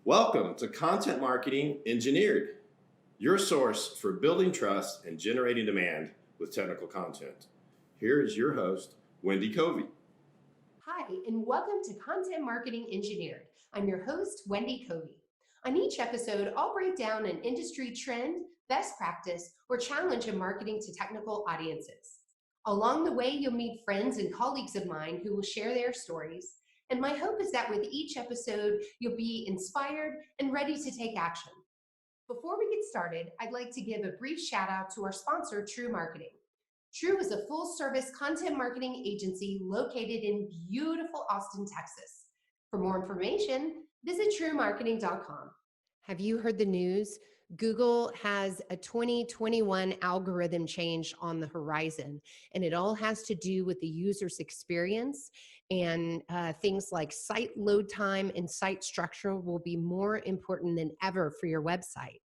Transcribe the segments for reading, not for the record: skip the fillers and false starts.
Welcome to Content Marketing Engineered, your source for building trust and generating demand with technical content. Here is your host, Wendy Covey. Hi, and welcome to Content Marketing Engineered. I'm your host, Wendy Covey. On each episode, I'll break down an industry trend, best practice, or challenge in marketing to technical audiences. Along the way, you'll meet friends and colleagues of mine who will share their stories. And my hope is that with each episode, you'll be inspired and ready to take action. Before we get started, I'd like to give a brief shout out to our sponsor, True Marketing. True is a full-service content marketing agency located in beautiful Austin, Texas. For more information, visit truemarketing.com. Have you heard the news? Google has a 2021 algorithm change on the horizon, and it all has to do with the user's experience, and things like site load time and site structure will be more important than ever for your website.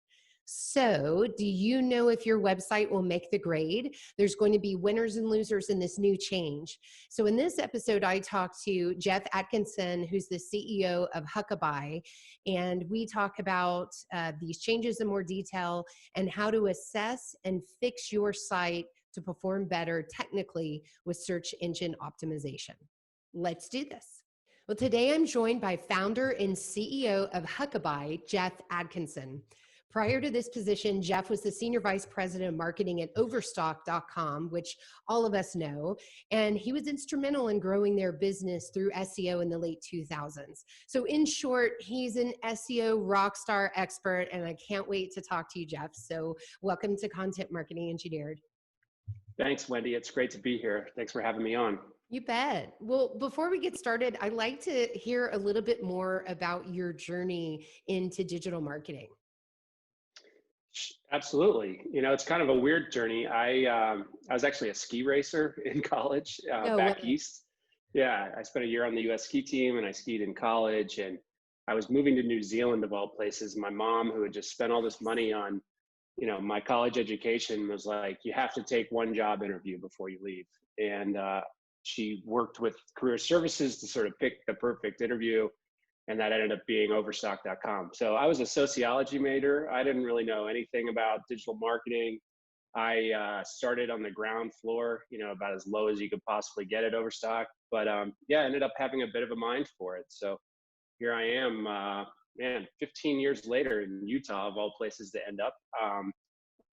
So, do you know if your website will make the grade? There's going to be winners and losers in this new change. So, in this episode, I talked to Geoff Atkinson, who's the CEO of Huckabuy, and we talk about these changes in more detail and how to assess and fix your site to perform better technically with search engine optimization. Let's do this. Well, today I'm joined by founder and CEO of Huckabuy, Geoff Atkinson. Prior to this position, Geoff was the Senior Vice President of Marketing at Overstock.com, which all of us know, and he was instrumental in growing their business through SEO in the late 2000s. So in short, he's an SEO rockstar expert, and I can't wait to talk to you, Geoff. So welcome to Content Marketing Engineered. Thanks, Wendy. It's great to be here. Thanks for having me on. You bet. Well, before we get started, I'd like to hear a little bit more about your journey into digital marketing. Absolutely. You know, it's kind of a weird journey. I was actually a ski racer in college back east. Yeah, I spent a year on the U.S. ski team and I skied in college, and I was moving to New Zealand of all places. My mom, who had just spent all this money on, you know, my college education, was like, you have to take one job interview before you leave. And she worked with career services to sort of pick the perfect interview. And that ended up being Overstock.com. So I was a sociology major. I didn't really know anything about digital marketing. I started on the ground floor, you know, about as low as you could possibly get at Overstock. But yeah, I ended up having a bit of a mind for it. So here I am, 15 years later in Utah, of all places to end up.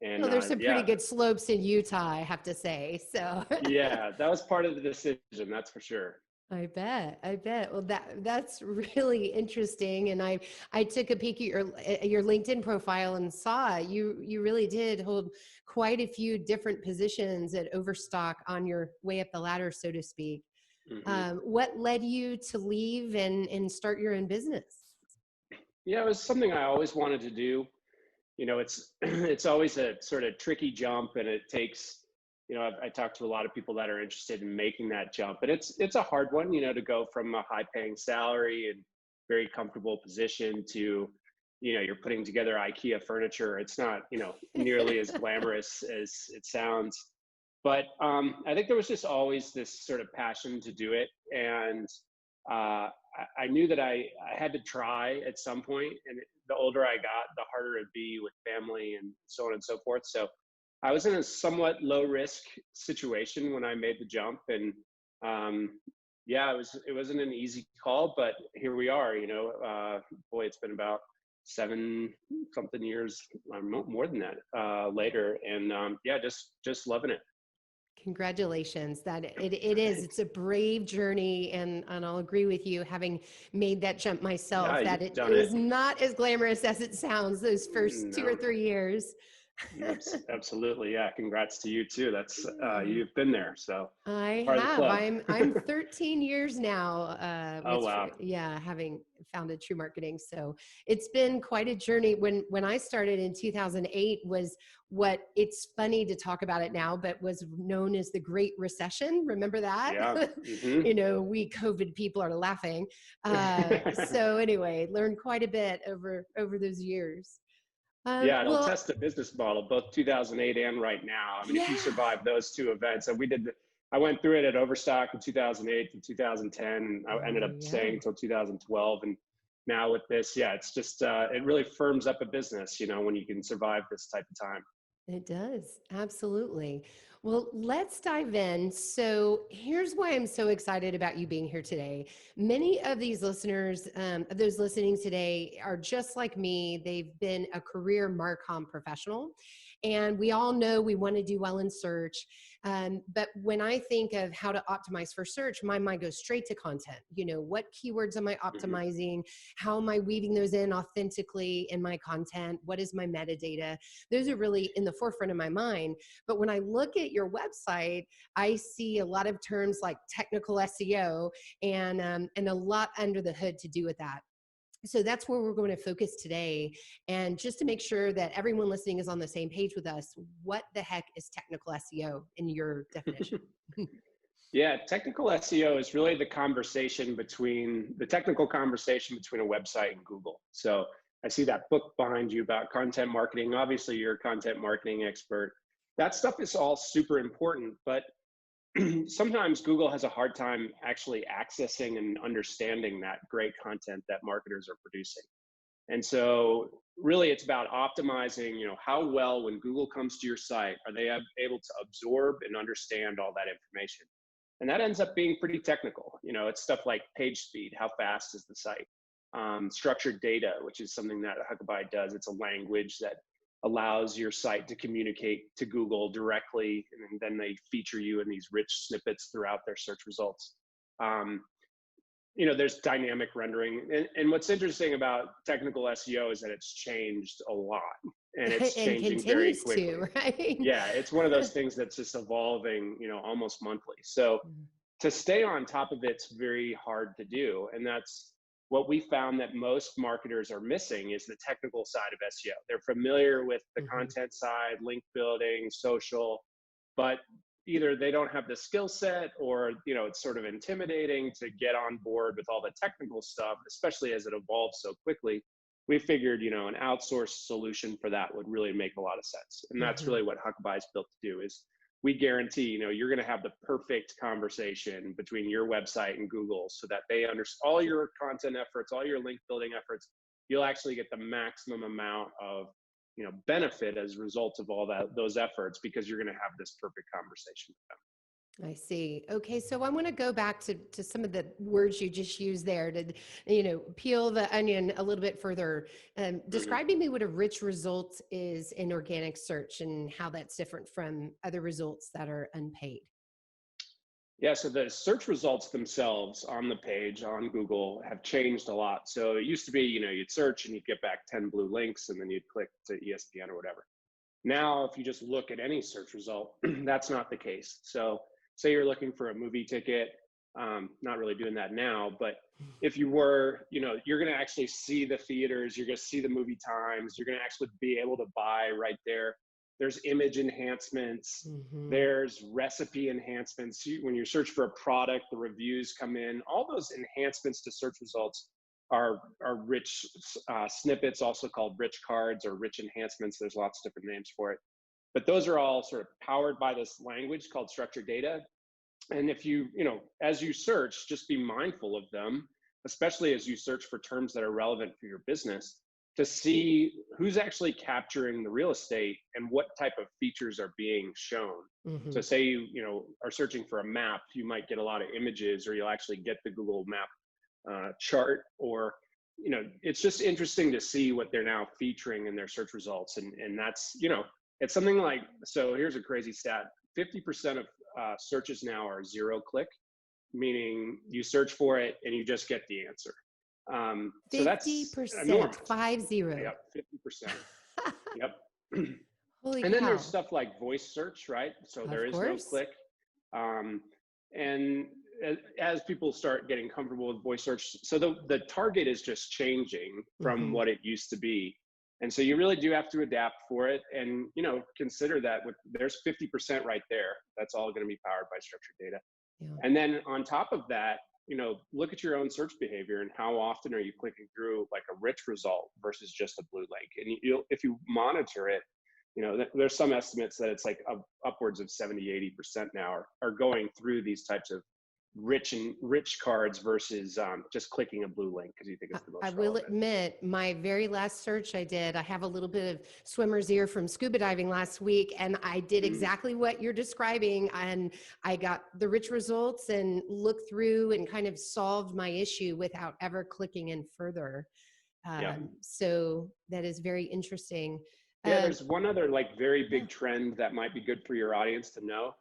And there's some pretty good slopes in Utah, I have to say. So yeah, that was part of the decision, that's for sure. I bet. Well, that's really interesting. And I took a peek at your LinkedIn profile and saw you really did hold quite a few different positions at Overstock on your way up the ladder, so to speak. Mm-hmm. What led you to leave and start your own business? Yeah, it was something I always wanted to do. You know, it's always a sort of tricky jump, and it takes, you know, I talked to a lot of people that are interested in making that jump, but it's a hard one, you know, to go from a high paying salary and very comfortable position to, you know, you're putting together IKEA furniture. It's not, you know, nearly as glamorous as it sounds, but I think there was just always this sort of passion to do it. And I knew that I had to try at some point, and the older I got, the harder it'd be with family and so on and so forth. So I was in a somewhat low risk situation when I made the jump, and yeah, it wasn't an easy call, but here we are. You know, boy, it's been about 7 something years, more than that, later, and yeah, just loving it. Congratulations. That it is. It's a brave journey, and I'll agree with you, having made that jump myself, that it is not as glamorous as it sounds those first 2 or 3 years. Absolutely. Yeah. Congrats to you too. That's you've been there. So I have. I'm 13 years now. Oh, wow. Having founded True Marketing. So it's been quite a journey. When I started in 2008 was what, it's funny to talk about it now, but was known as the Great Recession. Remember that? Yeah. Mm-hmm. You know, we COVID people are laughing. So anyway, learned quite a bit over those years. Yeah, it'll test the business model, both 2008 and right now. I mean, if you survive those two events, and I went through it at Overstock in 2008 to 2010, and I ended up staying until 2012. And now with this, yeah, it's just, it really firms up a business, when you can survive this type of time. It does. Absolutely. Well, let's dive in. So, here's why I'm so excited about you being here today. Many of these listeners, of those listening today, are just like me. They've been a career marcom professional, and we all know we want to do well in search. But when I think of how to optimize for search, my mind goes straight to content. What keywords am I optimizing? How am I weaving those in authentically in my content? What is my metadata? Those are really in the forefront of my mind. But when I look at your website, I see a lot of terms like technical SEO and a lot under the hood to do with that. So that's where we're going to focus today. And just to make sure that everyone listening is on the same page with us, what the heck is technical SEO in your definition? Yeah, technical SEO is really the technical conversation between a website and Google. So I see that book behind you about content marketing. Obviously, you're a content marketing expert. That stuff is all super important, but sometimes Google has a hard time actually accessing and understanding that great content that marketers are producing. And so really it's about optimizing, how well, when Google comes to your site, are they able to absorb and understand all that information? And that ends up being pretty technical. It's stuff like page speed, how fast is the site? Structured data, which is something that Huckabuy does. It's a language that allows your site to communicate to Google directly, and then they feature you in these rich snippets throughout their search results. There's dynamic rendering. And what's interesting about technical SEO is that it's changed a lot, and it's And changing very continues quickly. to, right? Yeah, it's one of those things that's just evolving, almost monthly. So to stay on top of it's very hard to do. And that's what we found that most marketers are missing, is the technical side of SEO. They're familiar with the content side, link building, social, but either they don't have the skill set, or it's sort of intimidating to get on board with all the technical stuff, especially as it evolves so quickly. We figured, an outsourced solution for that would really make a lot of sense. And that's really what Huckabuy is built to do. Is we guarantee, you're going to have the perfect conversation between your website and Google, so that they understand all your content efforts, all your link building efforts. You'll actually get the maximum amount of benefit as a result of all those efforts, because you're going to have this perfect conversation with them. I see. Okay, so I want to go back to some of the words you just used there to, peel the onion a little bit further. Describe to me what a rich result is in organic search and how that's different from other results that are unpaid. Yeah, so the search results themselves on the page on Google have changed a lot. So it used to be, you'd search and you'd get back 10 blue links, and then you'd click to ESPN or whatever. Now, if you just look at any search result, that's not the case. So say you're looking for a movie ticket, not really doing that now, but if you were, you're going to actually see the theaters, you're going to see the movie times, you're going to actually be able to buy right there. There's image enhancements, there's recipe enhancements. When you search for a product, the reviews come in. All those enhancements to search results are rich snippets, also called rich cards or rich enhancements. There's lots of different names for it. But those are all sort of powered by this language called structured data. And if you, as you search, just be mindful of them, especially as you search for terms that are relevant for your business, to see who's actually capturing the real estate and what type of features are being shown. So say you are searching for a map, you might get a lot of images, or you'll actually get the Google Map chart, or it's just interesting to see what they're now featuring in their search results. And that's, it's something like, so here's a crazy stat: 50% of searches now are 0-click, meaning you search for it and you just get the answer. So that's 50%, 50. Yep, 50%. Yep. Holy And then cow. there's stuff like voice search, right? So there is no click. And as people start getting comfortable with voice search, so the target is just changing from what it used to be. And so you really do have to adapt for it, and consider that there's 50% right there. That's all going to be powered by structured data. Yeah. And then on top of that, look at your own search behavior and how often are you clicking through like a rich result versus just a blue link. And if you monitor it, there's some estimates that it's like upwards of 70-80% now are going through these types of rich cards versus just clicking a blue link because you think it's the most I will relevant. admit, my very last search I did, I have a little bit of swimmer's ear from scuba diving last week, and I did exactly what you're describing. And I got the rich results and looked through and kind of solved my issue without ever clicking in further. Yeah. So that is very interesting. Yeah, there's one other like very Yeah. big trend that might be good for your audience to know.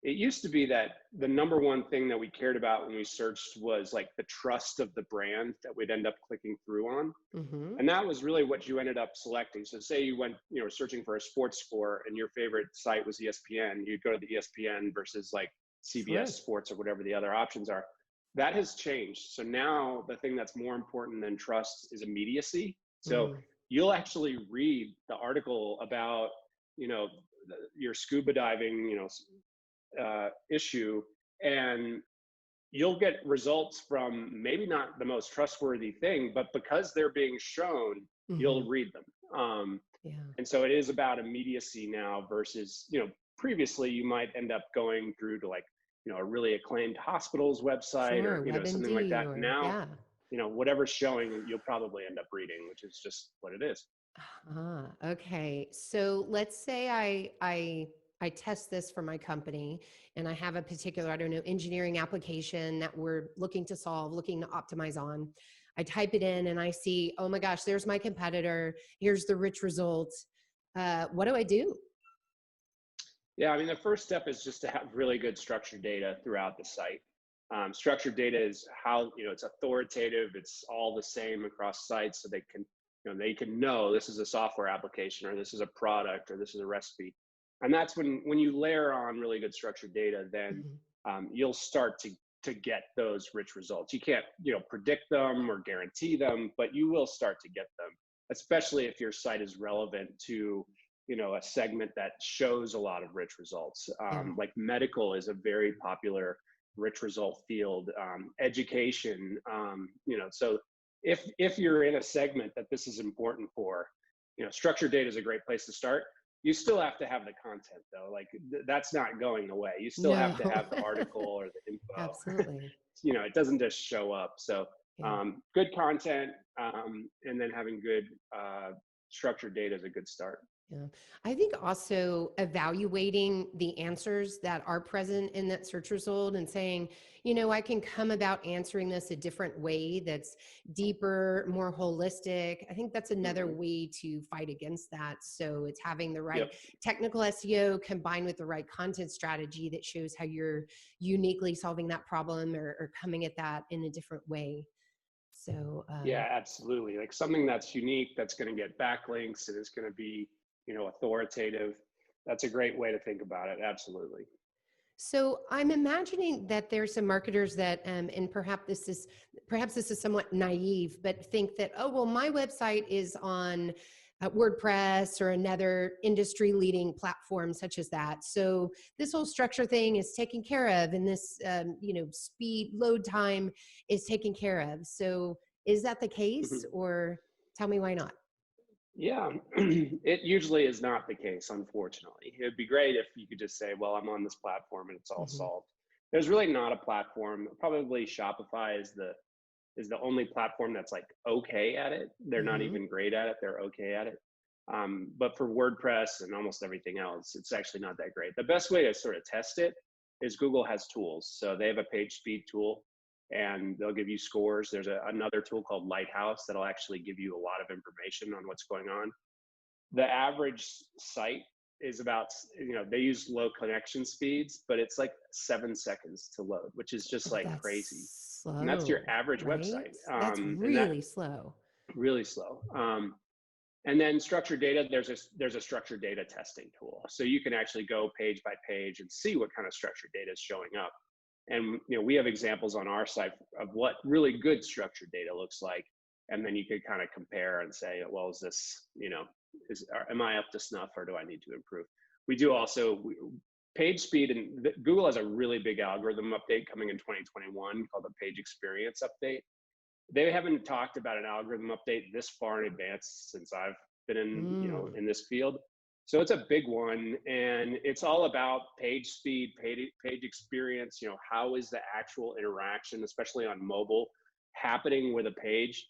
It used to be that the number one thing that we cared about when we searched was like the trust of the brand that we'd end up clicking through on. Mm-hmm. And that was really what you ended up selecting. So say you went, searching for a sports score and your favorite site was ESPN, you'd go to the ESPN versus like Sure. CBS Sports or whatever the other options are. That has changed. So now the thing that's more important than trust is immediacy. So you'll actually read the article about, your scuba diving, issue, and you'll get results from maybe not the most trustworthy thing, but because they're being shown, you'll read them. Yeah. And so it is about immediacy now versus, previously you might end up going through to like, a really acclaimed hospital's website Sure. or, something like WebMD that. or Now, yeah. whatever's showing, you'll probably end up reading, which is just what it is. Okay. So let's say I test this for my company and I have a particular, I don't know, engineering application that we're looking to solve, looking to optimize on. I type it in and I see, oh my gosh, there's my competitor. Here's the rich results. What do I do? Yeah, I mean, the first step is just to have really good structured data throughout the site. Structured data is how, it's authoritative. It's all the same across sites, so they can know this is a software application or this is a product or this is a recipe. And that's when you layer on really good structured data, then you'll start to get those rich results. You can't, predict them or guarantee them, but you will start to get them, especially if your site is relevant to, a segment that shows a lot of rich results. Like medical is a very popular rich result field, education, so if you're in a segment that this is important for, structured data is a great place to start. You still have to have the content though. Like that's not going away. You still have to have the article or the info. Absolutely. It doesn't just show up. So Yeah. good content, and then having good structured data is a good start. Yeah. I think also evaluating the answers that are present in that search result and saying, I can come about answering this a different way that's deeper, more holistic. I think that's another way to fight against that. So it's having the right technical SEO combined with the right content strategy that shows how you're uniquely solving that problem or coming at that in a different way. So yeah, absolutely. Like something that's unique, that's going to get backlinks and is going to be, authoritative. That's a great way to think about it. Absolutely. So I'm imagining that there's some marketers that, and perhaps this is somewhat naive, but think that, oh, well, my website is on WordPress or another industry leading platform such as that. So this whole structure thing is taken care of and this, speed load time is taken care of. So is that the case or tell me why not? Yeah, it usually is not the case, unfortunately. It'd be great if you could just say, well, I'm on this platform and it's all solved. There's really not a platform. Probably Shopify is the only platform that's like okay at it. They're not even great at it. They're okay at it. But for WordPress and almost everything else, it's actually not that great. The best way to sort of test it is Google has tools. So they have a page speed tool and they'll give you scores. There's another tool called Lighthouse that'll actually give you a lot of information on what's going on. The average site is about, they use low connection speeds, but it's like 7 seconds to load, which is just like That's crazy. slow, And that's your average right? website. That's really slow. Really slow. And then structured data, there's a structured data testing tool. So you can actually go page by page and see what kind of structured data is showing up. And we have examples on our site of what really good structured data looks like. And then you could kind of compare and say, well, is this, am I up to snuff or do I need to improve? We do also page speed, and Google has a really big algorithm update coming in 2021 called the page experience update. They haven't talked about an algorithm update this far in advance since I've been in, in this field. So it's a big one, and it's all about page speed, page experience. How is the actual interaction, especially on mobile, happening with a page?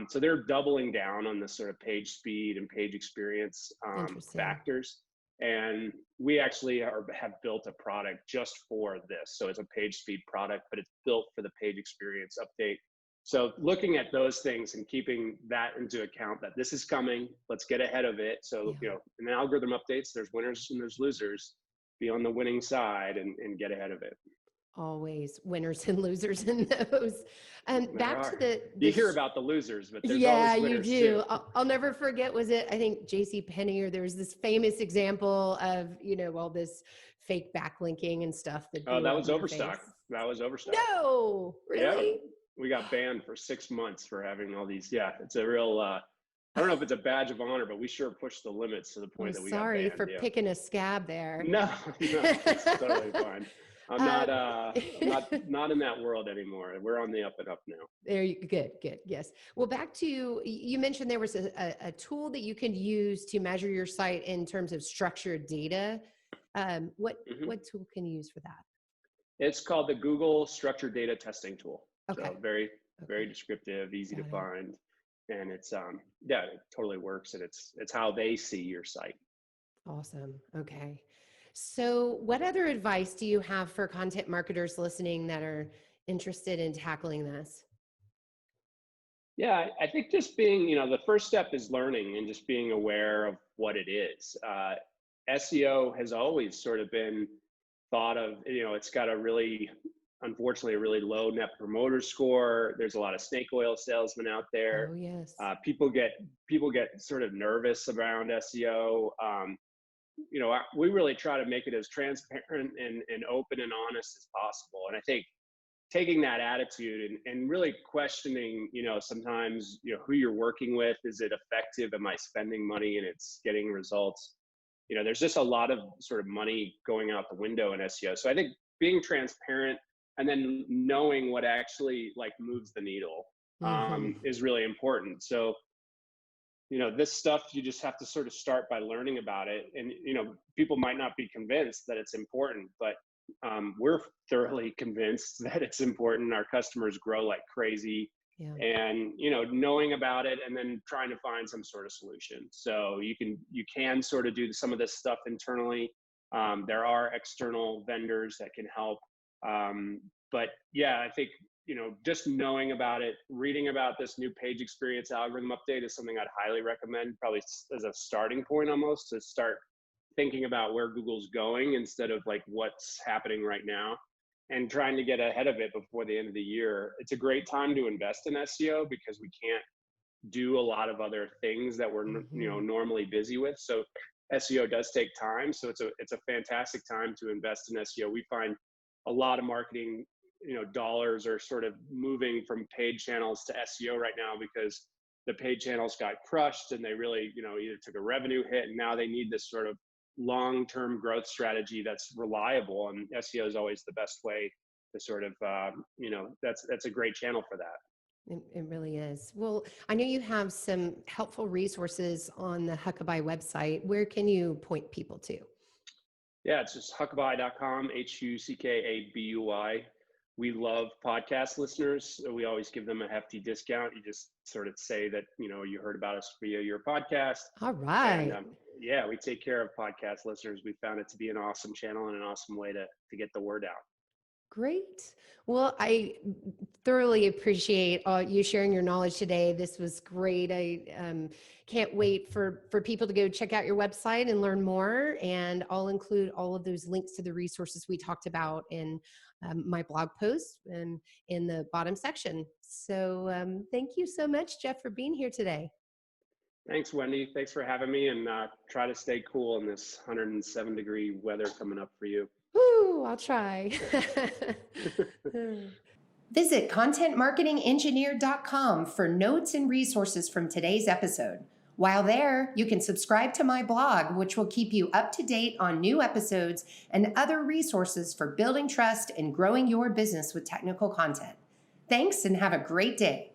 So they're doubling down on the sort of page speed and page experience Interesting. factors. And we actually have built a product just for this. So it's a page speed product, but it's built for the page experience update. So looking at those things and keeping that into account, that this is coming, let's get ahead of it. So, Yeah. in the algorithm updates, there's winners and there's losers. Be on the winning side and get ahead of it. Always winners and losers in those. There Back to are. the You hear about the losers, but there's yeah, always you winners do. too. I'll never forget, was it, I think JC Penney, or there was this famous example of, all this fake backlinking and stuff that Oh, blew that up was in their Overstock. face. That was Overstock. No, Yeah, really? we got banned for 6 months for having all these. Yeah, it's a real, I don't know if it's a badge of honor, but we sure pushed the limits to the I'm point that we got sorry banned. for Yeah. picking a scab there. No, it's totally fine. I'm not, Uh, not in that world anymore. We're on the up and up now. There you good, yes. Well, back to, you mentioned there was a tool that you can use to measure your site in terms of structured data. What tool can you use for that? It's called the Google Structured Data Testing Tool. Okay. So very descriptive, easy to find, and it's it totally works, and it's how they see your site. Awesome. Okay. So what other advice do you have for content marketers listening that are interested in tackling this? Yeah, I think just being, the first step is learning and just being aware of what it is. SEO has always sort of been thought of, it's got unfortunately, a really low net promoter score. There's a lot of snake oil salesmen out there. Oh, yes. People get sort of nervous around SEO. We really try to make it as transparent and open and honest as possible. And I think taking that attitude and really questioning, sometimes, who you're working with, is it effective? Am I spending money and it's getting results? There's just a lot of sort of money going out the window in SEO. So I think being transparent and then knowing what actually moves the needle is really important. So, this stuff, you just have to sort of start by learning about it. And, people might not be convinced that it's important, but we're thoroughly convinced that it's important. Our customers grow like crazy. Yeah. And, knowing about it and then trying to find some sort of solution. So you can sort of do some of this stuff internally. There are external vendors that can help. But yeah, I think, just knowing about it, reading about this new page experience algorithm update is something I'd highly recommend, probably as a starting point almost, to start thinking about where Google's going instead of what's happening right now, and trying to get ahead of it before the end of the year. It's a great time to invest in SEO because we can't do a lot of other things that we're normally busy with. So SEO does take time. So it's a fantastic time to invest in SEO. We find a lot of marketing dollars are sort of moving from paid channels to SEO right now because the paid channels got crushed and they really either took a revenue hit, and now they need this sort of long-term growth strategy that's reliable, and SEO is always the best way to sort of that's a great channel for that. It really is. Well, I know you have some helpful resources on the Huckabuy website. Where can you point people to? Yeah, it's just huckabuy.com, HUCKABUY. We love podcast listeners, so we always give them a hefty discount. You just sort of say that, you heard about us via your podcast. All right. And, yeah, we take care of podcast listeners. We found it to be an awesome channel and an awesome way to get the word out. Great. Well, I thoroughly appreciate you sharing your knowledge today. This was great. I can't wait for people to go check out your website and learn more. And I'll include all of those links to the resources we talked about in my blog post and in the bottom section. So thank you so much, Geoff, for being here today. Thanks, Wendy. Thanks for having me, and try to stay cool in this 107-degree weather coming up for you. Woo, I'll try. Visit contentmarketingengineer.com for notes and resources from today's episode. While there, you can subscribe to my blog, which will keep you up to date on new episodes and other resources for building trust and growing your business with technical content. Thanks, and have a great day.